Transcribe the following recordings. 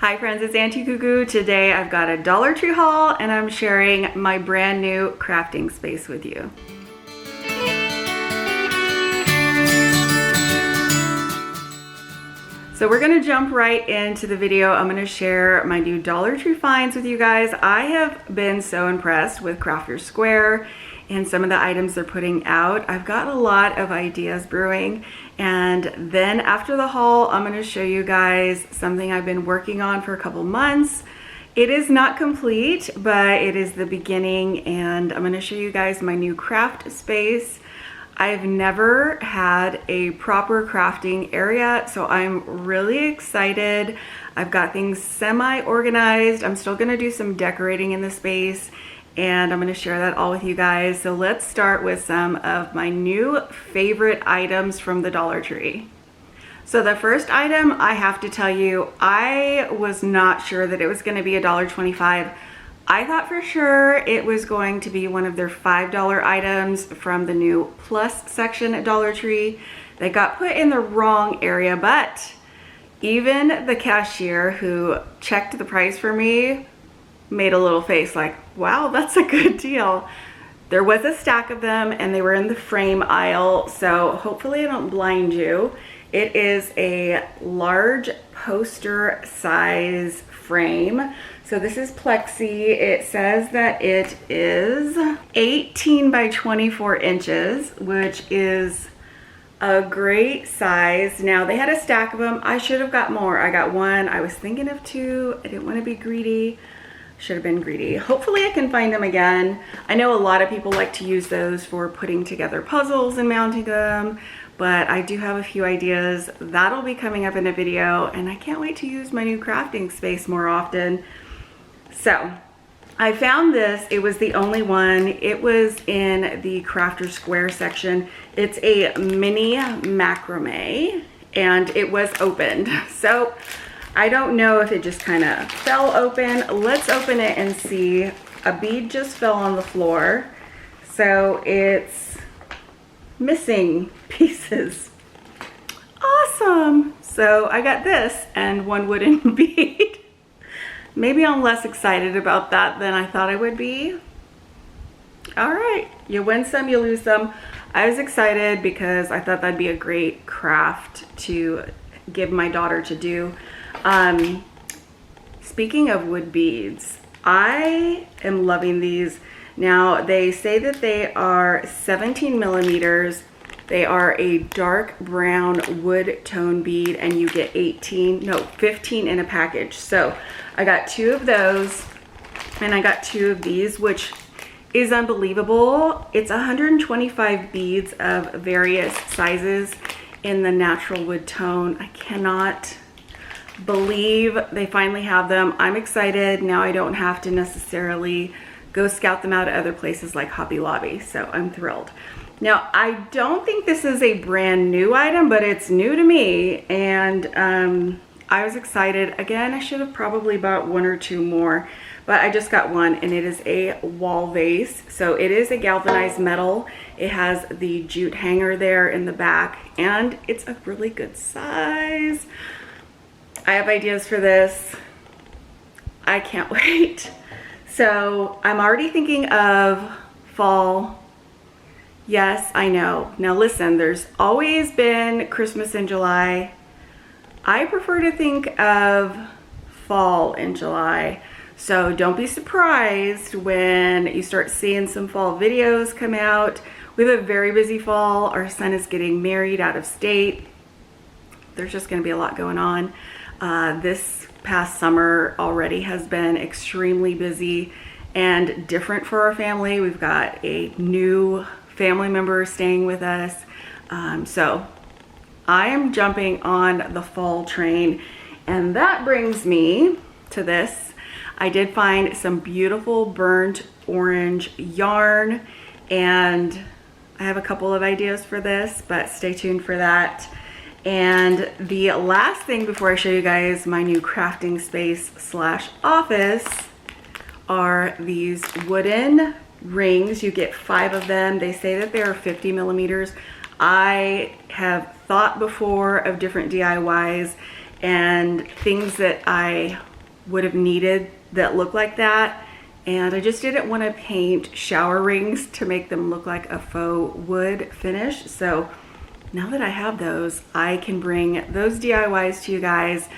Hi friends, it's Auntie Cuckoo. Today I've got a Dollar Tree haul and I'm sharing my brand new crafting space with you. So we're gonna jump right into the video. I'm gonna share my new Dollar Tree finds with you guys. I have been so impressed with Crafter's Square and some of the items they're putting out. I've got a lot of ideas brewing, and then after the haul, I'm gonna show you guys something I've been working on for a couple months. It is not complete, but it is the beginning, and I'm gonna show you guys my new craft space. I've never had a proper crafting area, so I'm really excited. I've got things semi-organized. I'm still gonna do some decorating in the space, and I'm gonna share that all with you guys. So let's start with some of my new favorite items from the Dollar Tree. So the first item, I have to tell you, I was not sure that it was gonna be $1.25. I thought for sure it was going to be one of their $5 items from the new Plus section at Dollar Tree. They got put in the wrong area, but even the cashier who checked the price for me made a little face like, wow, that's a good deal. There was a stack of them and they were in the frame aisle, so hopefully I don't blind you. It is a large poster size frame. So this is plexi. It says that it is 18 by 24 inches, which is a great size. Now they had a stack of them. I should have got more. I got one. I was thinking of two. I didn't want to be greedy. Should have been greedy. Hopefully I can find them again. I know a lot of people like to use those for putting together puzzles and mounting them, but I do have a few ideas. That'll be coming up in a video, and I can't wait to use my new crafting space more often. So I found this. It was the only one. It was in the Crafter's Square section. It's a mini macrame and it was opened. So I don't know if it just kind of fell open. Let's open it and see. A bead just fell on the floor. So it's missing pieces. Awesome. So I got this and one wooden bead. Maybe I'm less excited about that than I thought I would be. All right, you win some, you lose some. I was excited because I thought that'd be a great craft to give my daughter to do. Speaking of wood beads, I am loving these. Now they say that they are 17 millimeters. They are a dark brown wood tone bead, and you get 15 in a package. So I got two of those and I got two of these, which is unbelievable. It's 125 beads of various sizes in the natural wood tone. I cannot believe they finally have them. I'm excited. Now I don't have to necessarily go scout them out at other places like Hobby Lobby, so I'm thrilled. Now, I don't think this is a brand new item, but it's new to me, and I was excited. Again, I should have probably bought one or two more, but I just got one, and it is a wall vase. So it is a galvanized metal. It has the jute hanger there in the back, and it's a really good size. I have ideas for this. I can't wait. So I'm already thinking of fall. Yes, I know. Now listen, there's always been Christmas in July. I prefer to think of fall in July. So don't be surprised when you start seeing some fall videos come out. We have a very busy fall. Our son is getting married out of state. There's just gonna be a lot going on. This past summer already has been extremely busy and different for our family. We've got a new family member staying with us. So I am jumping on the fall train, and that brings me to this. I did find some beautiful burnt orange yarn, and I have a couple of ideas for this, but stay tuned for that. And the last thing before I show you guys my new crafting space / office are these wooden rings. You get 5 of them. They say that they are 50 millimeters. I have thought before of different DIYs and things that I would have needed that look like that. And I just didn't want to paint shower rings to make them look like a faux wood finish. So now that I have those, I can bring those DIYs to you guys.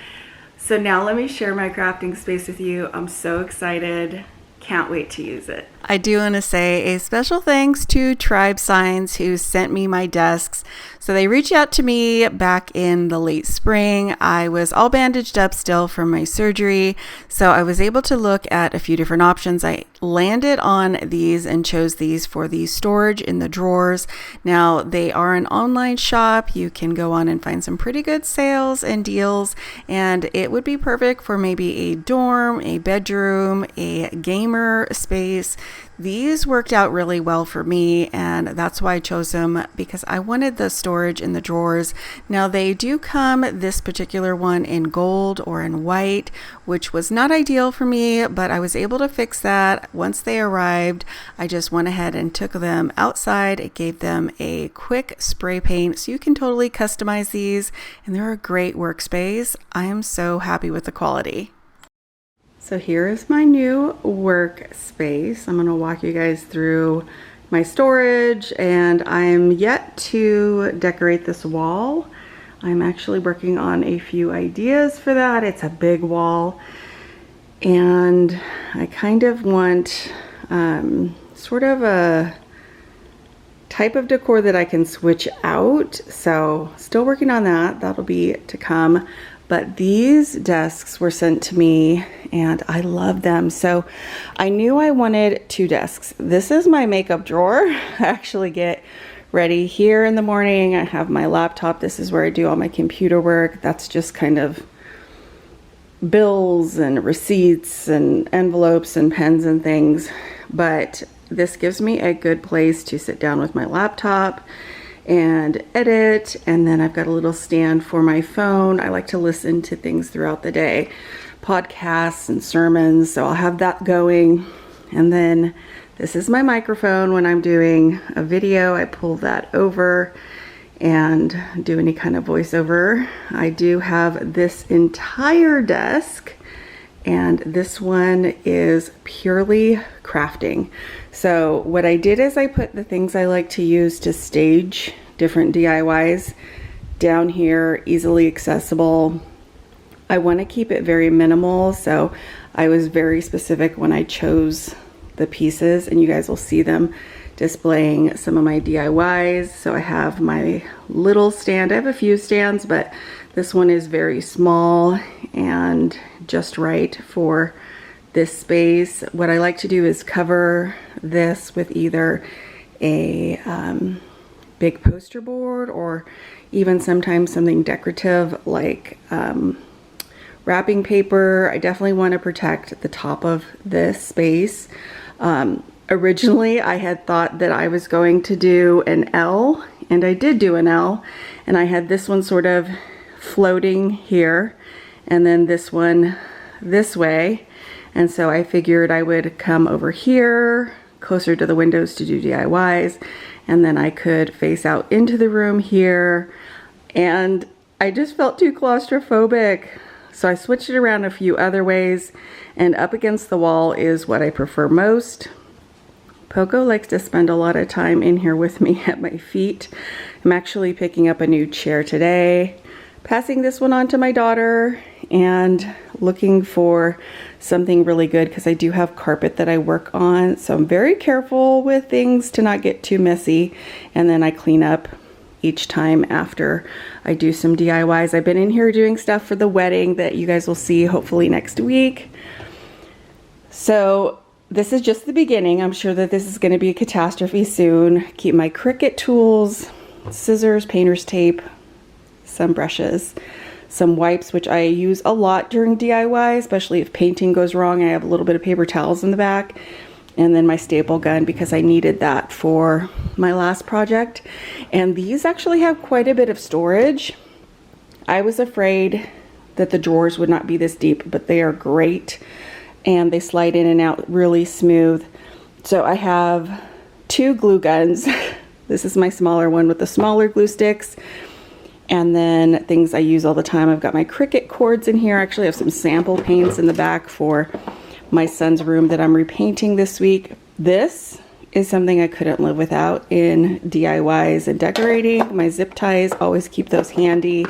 So now let me share my crafting space with you. I'm so excited. Can't wait to use it. I do want to say a special thanks to Tribesigns who sent me my desks. So they reached out to me back in the late spring. I was all bandaged up still from my surgery, so I was able to look at a few different options. I landed on these and chose these for the storage in the drawers. Now they are an online shop. You can go on and find some pretty good sales and deals, and it would be perfect for maybe a dorm, a bedroom, a gamer space. These worked out really well for me, and that's why I chose them, because I wanted the storage in the drawers. Now they do come, this particular one, in gold or in white, which was not ideal for me, but I was able to fix that. Once they arrived, I just went ahead and took them outside. It gave them a quick spray paint, so you can totally customize these, and they're a great workspace. I am so happy with the quality. So here is my new workspace. I'm going to walk you guys through my storage, and I'm yet to decorate this wall. I'm actually working on a few ideas for that. It's a big wall, and I kind of want sort of a type of decor that I can switch out. So still working on that. That'll be to come. But these desks were sent to me and I love them. So I knew I wanted 2 desks. This is my makeup drawer. I actually get ready here in the morning. I have my laptop. This is where I do all my computer work. That's just kind of bills and receipts and envelopes and pens and things. But this gives me a good place to sit down with my laptop and edit, and then I've got a little stand for my phone. I like to listen to things throughout the day, podcasts and sermons, so I'll have that going. And then this is my microphone. When I'm doing a video, I pull that over and do any kind of voiceover. I do have this entire desk, and this one is purely crafting. So what I did is I put the things I like to use to stage different DIYs down here, easily accessible. I want to keep it very minimal, so I was very specific when I chose the pieces, and you guys will see them displaying some of my DIYs. So I have my little stand. I have a few stands, but this one is very small and just right for this space. What I like to do is cover this with either a big poster board, or even sometimes something decorative like wrapping paper. I definitely want to protect the top of this space. Originally I had thought that I was going to do an L, and I did do an L, and I had this one sort of floating here and then this one this way. And so I figured I would come over here closer to the windows to do DIYs, and then I could face out into the room here. And I just felt too claustrophobic, so I switched it around a few other ways, and up against the wall is what I prefer most. Poco likes to spend a lot of time in here with me at my feet. I'm actually picking up a new chair today, passing this one on to my daughter, and looking for something really good because I do have carpet that I work on. So I'm very careful with things to not get too messy, and then I clean up each time after I do some DIYs. I've been in here doing stuff for the wedding that you guys will see hopefully next week. So this is just the beginning. I'm sure that this is going to be a catastrophe soon. Keep my Cricut tools, scissors, painter's tape, some brushes, some wipes, which I use a lot during DIY, especially if painting goes wrong. I have a little bit of paper towels in the back, and then my staple gun because I needed that for my last project. And these actually have quite a bit of storage. I was afraid that the drawers would not be this deep, but they are great, and they slide in and out really smooth. So I have 2 glue guns. This is my smaller one with the smaller glue sticks. And then things I use all the time. I've got my Cricut cords in here. Actually, I have some sample paints in the back for my son's room that I'm repainting this week. This is something I couldn't live without in DIYs and decorating. My zip ties, always keep those handy.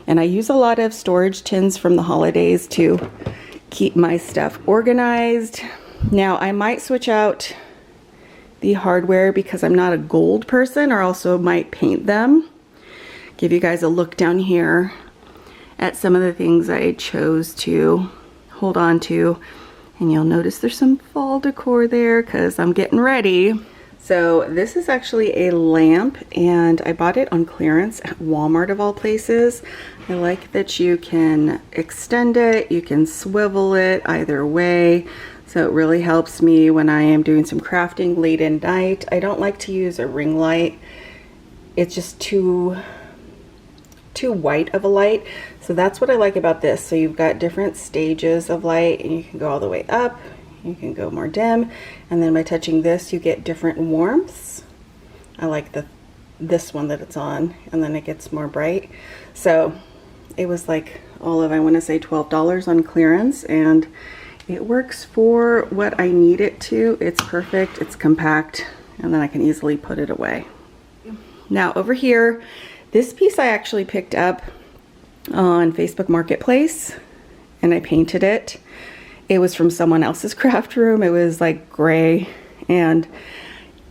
And I use a lot of storage tins from the holidays to keep my stuff organized. Now, I might switch out the hardware because I'm not a gold person, or also might paint them. Give you guys a look down here at some of the things I chose to hold on to. And you'll notice there's some fall decor there because I'm getting ready. So this is actually a lamp, and I bought it on clearance at Walmart of all places. I like that you can extend it, you can swivel it either way. So it really helps me when I am doing some crafting late at night. I don't like to use a ring light. It's just too white of a light. So that's what I like about this. So you've got different stages of light, and you can go all the way up, you can go more dim, and then by touching this you get different warmths. I like this one that it's on, and then it gets more bright. So it was like all of, I want to say $12 on clearance, and it works for what I need it to. It's perfect, it's compact, and then I can easily put it away. Now over here, this piece I actually picked up on Facebook Marketplace, and I painted it. It was from someone else's craft room. It was like gray, and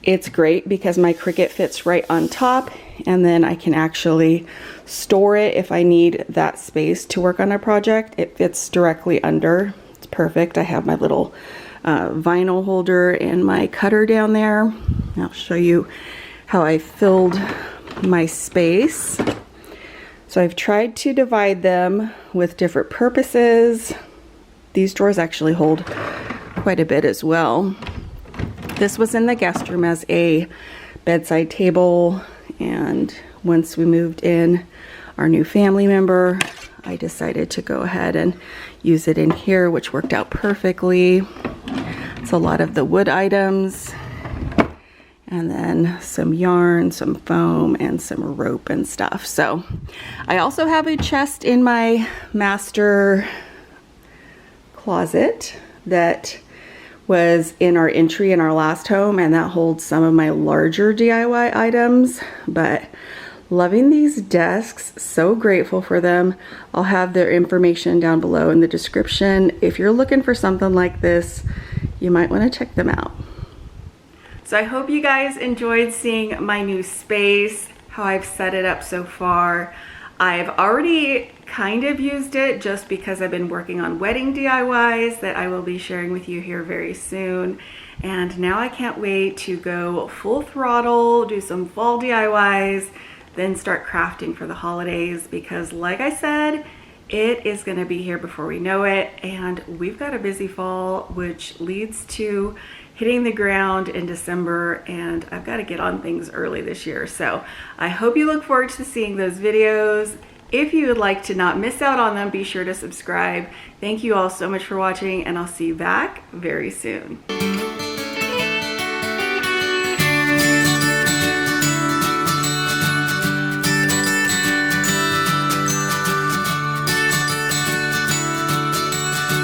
it's great because my Cricut fits right on top, and then I can actually store it if I need that space to work on a project. It fits directly under. It's perfect. I have my little vinyl holder and my cutter down there. I'll show you how I filled my space. So I've tried to divide them with different purposes. These drawers actually hold quite a bit as well. This was in the guest room as a bedside table, and once we moved in our new family member, I decided to go ahead and use it in here, which worked out perfectly. It's a lot of the wood items, and then some yarn, some foam, and some rope and stuff. So I also have a chest in my master closet that was in our entry in our last home, and that holds some of my larger DIY items. But loving these desks, so grateful for them. I'll have their information down below in the description. If you're looking for something like this, you might want to check them out. So I hope you guys enjoyed seeing my new space, how I've set it up so far. I've already kind of used it just because I've been working on wedding DIYs that I will be sharing with you here very soon. And now I can't wait to go full throttle, do some fall DIYs, then start crafting for the holidays, because like I said, it is going to be here before we know it, and we've got a busy fall, which leads to hitting the ground in December, and I've got to get on things early this year. So I hope you look forward to seeing those videos. If you would like to not miss out on them, be sure to subscribe. Thank you all so much for watching, and I'll see you back very soon.